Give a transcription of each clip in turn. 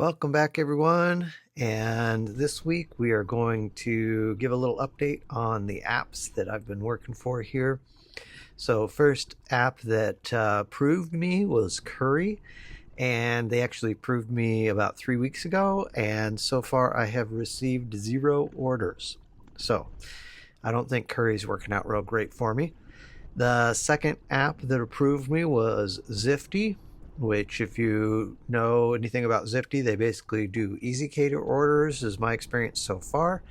Welcome back, everyone. And this week we are going to give a little update on the apps that I've been working for here. So, first app that approved me was Curry, and they actually approved me about 3 weeks ago. And so far, I have received 0 orders. So, I don't think Curry's working out real great for me. The second app that approved me was Zifty, which, if you know anything about Zifty, they basically do easy cater orders, is my experience so far.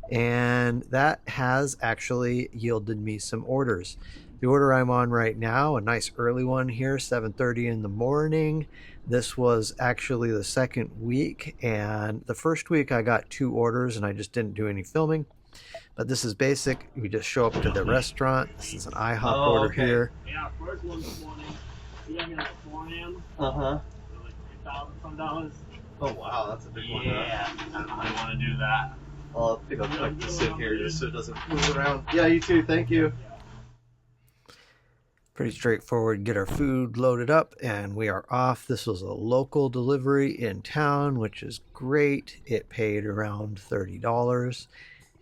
And that has actually yielded me some orders. The order I'm on right now, a nice early one here, 7:30 in the morning. This was actually the second week, and the first week I got 2 orders and I just didn't do any filming. But this is basic. You just show up to the restaurant. This is an IHOP order okay. here. Yeah, first one this morning. We got here at 4 a.m. Uh-huh. For like $3,000. Oh, wow, that's a big one. Yeah, I don't really want to do that. I'll pick up like the sit here just so it doesn't move around. Yeah, you too. Thank you. Pretty straightforward. Get our food loaded up and we are off. This was a local delivery in town, which is great. It paid around $30.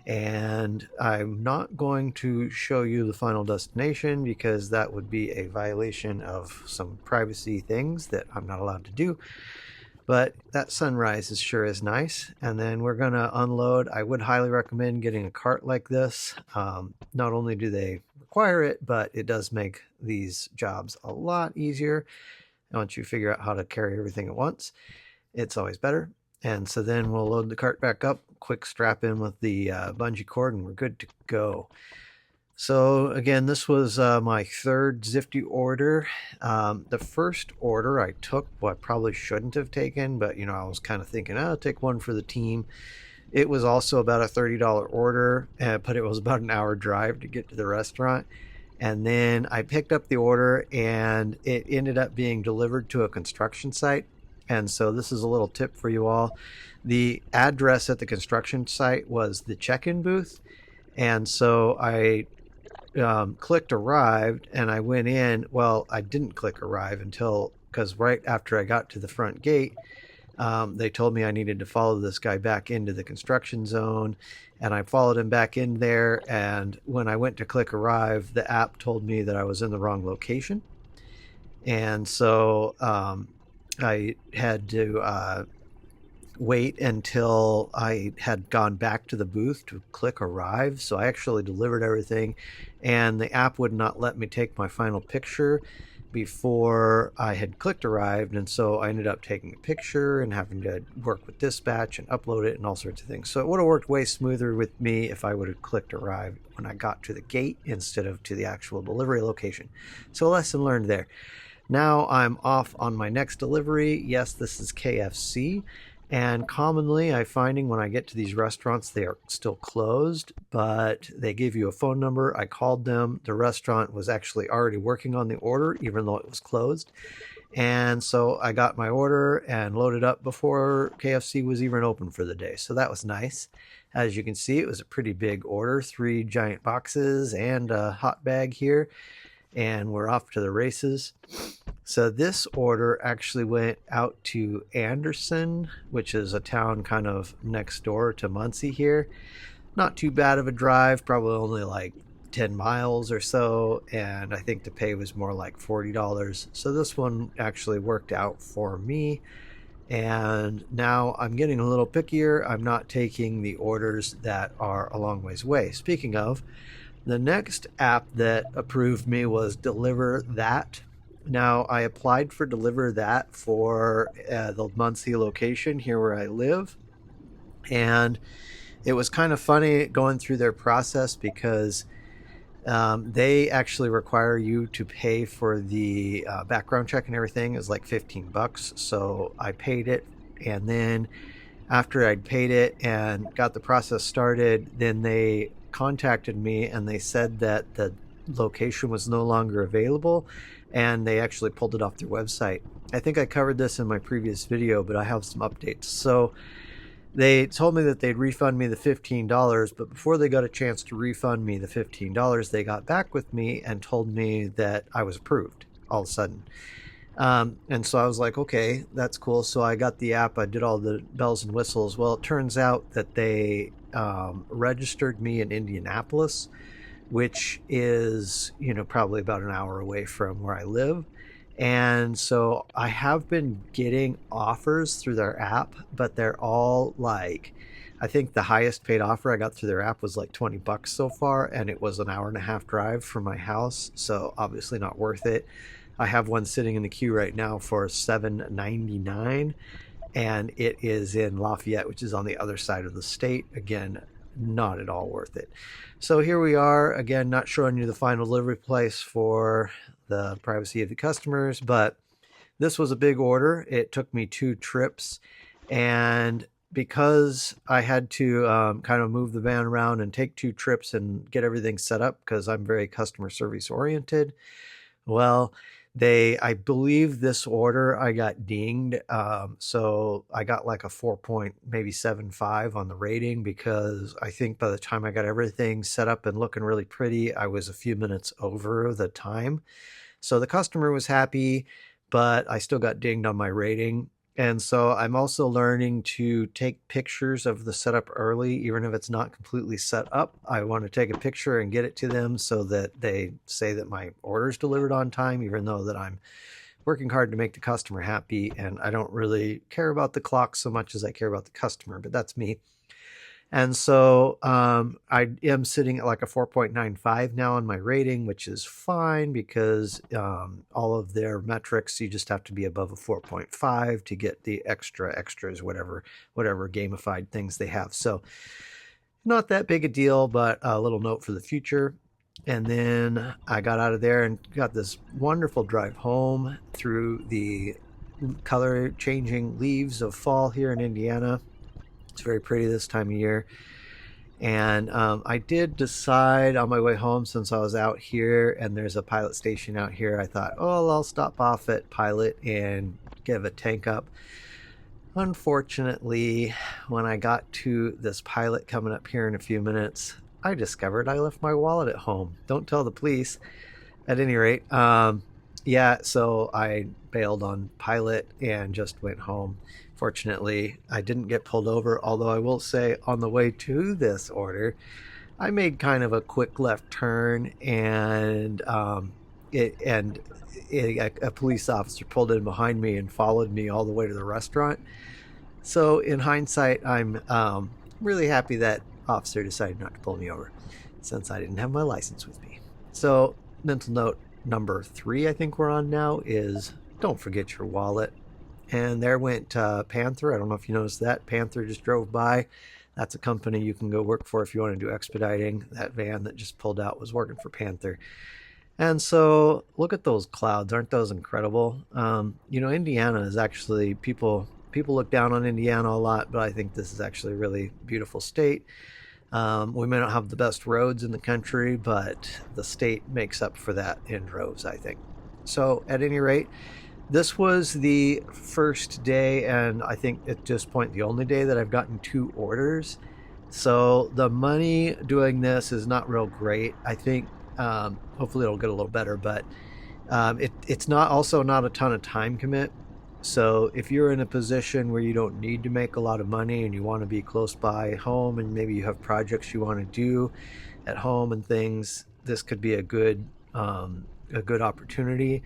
And I'm not going to show you the final destination because that would be a violation of some privacy things that I'm not allowed to do. But that sunrise is sure is nice. And then we're going to unload. I would highly recommend getting a cart like this. Not only do they require it, but it does make these jobs a lot easier. Once you figure out how to carry everything at once, it's always better. And so then we'll load the cart back up, quick strap in with the bungee cord, and we're good to go. So again, this was my third Zifty order. The first order I took, what I probably shouldn't have taken, but I was kind of thinking, I'll take one for the team. It was also about a $30 order, but it was about an hour drive to get to the restaurant. And then I picked up the order and it ended up being delivered to a construction site. And so this is a little tip for you all. The address at the construction site was the check-in booth. And so I clicked arrived and I went in. Well, I didn't click arrive because right after I got to the front gate, they told me I needed to follow this guy back into the construction zone. And I followed him back in there. And when I went to click arrive, the app told me that I was in the wrong location. And so I had to wait until I had gone back to the booth to click arrive. So I actually delivered everything, and the app would not let me take my final picture before I had clicked arrived. And so I ended up taking a picture and having to work with dispatch and upload it and all sorts of things. So it would have worked way smoother with me if I would have clicked arrive when I got to the gate instead of to the actual delivery location. So a lesson learned there. Now I'm off on my next delivery. Yes, this is KFC. And commonly I'm finding when I get to these restaurants, they are still closed, but they give you a phone number. I called them. The restaurant was actually already working on the order, even though it was closed. And so I got my order and loaded up before KFC was even open for the day. So that was nice. As you can see, it was a pretty big order, 3 giant boxes and a hot bag here. And we're off to the races. So this order actually went out to Anderson, which is a town kind of next door to Muncie here. Not too bad of a drive, probably only like 10 miles or so, and I think the pay was more like $40. So this one actually worked out for me. And now I'm getting a little pickier. I'm not taking the orders that are a long ways away. Speaking of, the next app that approved me was Deliver That. Now, I applied for Deliver That for the Muncie location here where I live. And it was kind of funny going through their process because they actually require you to pay for the background check and everything. Is like $15. So I paid it. And then after I'd paid it and got the process started, then they contacted me and they said that the location was no longer available, and they actually pulled it off their website. I think I covered this in my previous video, but I have some updates. So they told me that they'd refund me the $15, but before they got a chance to refund me the $15, they got back with me and told me that I was approved all of a sudden. And so I was like, okay, that's cool. So I got the app, I did all the bells and whistles. Well, it turns out that they registered me in Indianapolis, which is, probably about an hour away from where I live. And so I have been getting offers through their app, but they're all like, I think the highest paid offer I got through their app was like $20 so far, and it was an hour and a half drive from my house. So obviously not worth it. I have one sitting in the queue right now for $7.99, and it is in Lafayette, which is on the other side of the state. Again, not at all worth it. So here we are, again, not showing you the final delivery place for the privacy of the customers, but this was a big order. It took me 2 trips, and because I had to kind of move the van around and take 2 trips and get everything set up because I'm very customer service oriented, well, I believe this order I got dinged. So I got like a 4 point, maybe 7.5 on the rating, because I think by the time I got everything set up and looking really pretty, I was a few minutes over the time. So the customer was happy, but I still got dinged on my rating. And so I'm also learning to take pictures of the setup early, even if it's not completely set up. I want to take a picture and get it to them so that they say that my order's delivered on time, even though that I'm working hard to make the customer happy. And I don't really care about the clock so much as I care about the customer, but that's me. And so I am sitting at like a 4.95 now on my rating, which is fine because all of their metrics, you just have to be above a 4.5 to get the extras, whatever gamified things they have. So not that big a deal, but a little note for the future. And then I got out of there and got this wonderful drive home through the color changing leaves of fall here in Indiana. It's very pretty this time of year. And I did decide on my way home, since I was out here and there's a pilot station out here, I thought, oh, I'll stop off at Pilot and give a tank up. Unfortunately, when I got to this Pilot coming up here in a few minutes, I discovered I left my wallet at home. Don't tell the police. At any rate, yeah, so I bailed on Pilot and just went home. Fortunately, I didn't get pulled over, although I will say on the way to this order, I made kind of a quick left turn, and a police officer pulled in behind me and followed me all the way to the restaurant. So in hindsight, I'm really happy that officer decided not to pull me over, since I didn't have my license with me. So mental note number 3, I think we're on now, is don't forget your wallet. And there went Panther. I don't know if you noticed that. Panther just drove by. That's a company you can go work for if you want to do expediting. That van that just pulled out was working for Panther. And so look at those clouds. Aren't those incredible? Indiana is actually, people look down on Indiana a lot, but I think this is actually a really beautiful state. We may not have the best roads in the country, but the state makes up for that in droves, I think. So at any rate, this was the first day, and I think at this point the only day that I've gotten 2 orders. So the money doing this is not real great. I think hopefully it'll get a little better, but it's not a ton of time commit. So if you're in a position where you don't need to make a lot of money and you want to be close by home, and maybe you have projects you want to do at home and things, this could be a good opportunity.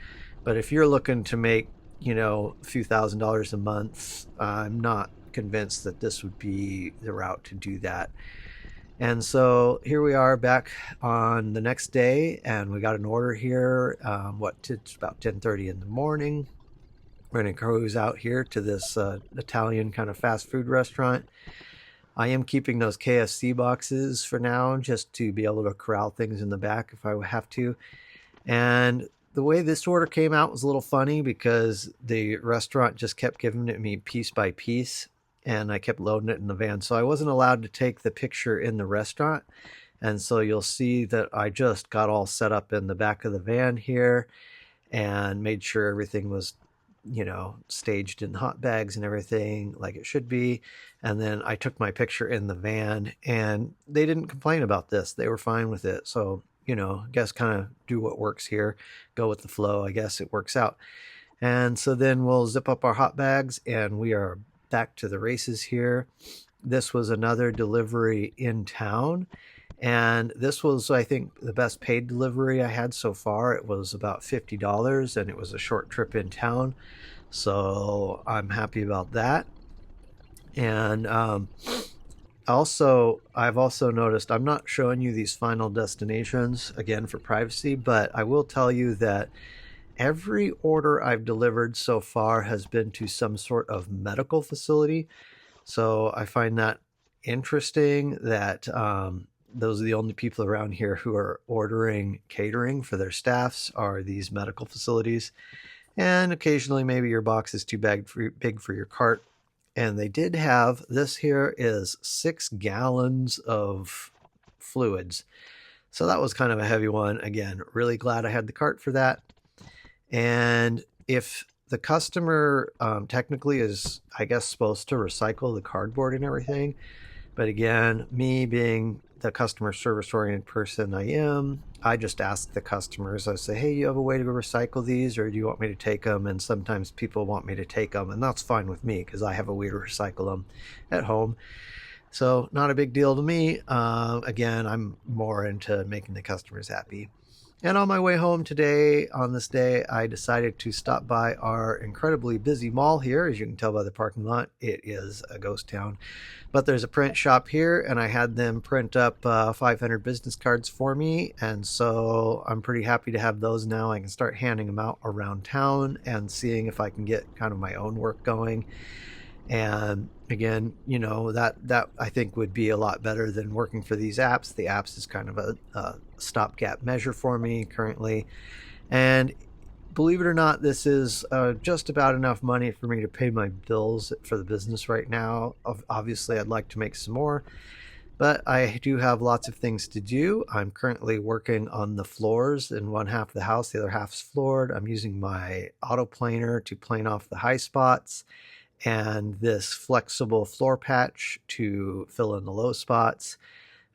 But if you're looking to make, a few $1,000s a month, I'm not convinced that this would be the route to do that. And so here we are back on the next day, and we got an order here. It's about 10:30 in the morning. We're going to cruise out here to this Italian kind of fast food restaurant. I am keeping those KFC boxes for now, just to be able to corral things in the back if I have to. And the way this order came out was a little funny, because the restaurant just kept giving it me piece by piece, and I kept loading it in the van. So I wasn't allowed to take the picture in the restaurant. And so you'll see that I just got all set up in the back of the van here and made sure everything was, staged in hot bags and everything like it should be. And then I took my picture in the van, and they didn't complain about this. They were fine with it. So, I guess kind of do what works here, go with the flow. I guess it works out. And so then we'll zip up our hot bags and we are back to the races here. This was another delivery in town. And this was, I think, the best paid delivery I had so far. It was about $50 and it was a short trip in town. So I'm happy about that. And I've also noticed, I'm not showing you these final destinations again for privacy, but I will tell you that every order I've delivered so far has been to some sort of medical facility. So I find that interesting that those are the only people around here who are ordering catering for their staffs are these medical facilities. And occasionally maybe your box is too big for your cart. And they did have, this here is 6 gallons of fluids. So that was kind of a heavy one. Again, really glad I had the cart for that. And if the customer technically is, I guess, supposed to recycle the cardboard and everything, but again, me being the customer service oriented person I am, I just ask the customers, I say, hey, you have a way to recycle these or do you want me to take them? And sometimes people want me to take them, and that's fine with me because I have a way to recycle them at home. So not a big deal to me. Again, I'm more into making the customers happy. And on my way home today, on this day, I decided to stop by our incredibly busy mall here. As you can tell by the parking lot, it is a ghost town. But there's a print shop here, and I had them print up 500 business cards for me. And so I'm pretty happy to have those now. I can start handing them out around town and seeing if I can get kind of my own work going. And again, that I think would be a lot better than working for these apps. The apps is kind of a stopgap measure for me currently. And believe it or not, this is just about enough money for me to pay my bills for the business right now. Obviously, I'd like to make some more, but I do have lots of things to do. I'm currently working on the floors in one half of the house. The other half's floored. I'm using my auto planer to plane off the high spots and this flexible floor patch to fill in the low spots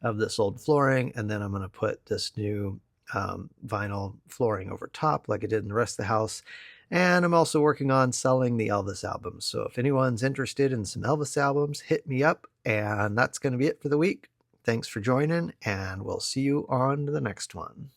of this old flooring. And then I'm going to put this new vinyl flooring over top like I did in the rest of the house. And I'm also working on selling the Elvis albums. So if anyone's interested in some Elvis albums, hit me up. And that's going to be it for the week. Thanks for joining, and we'll see you on the next one.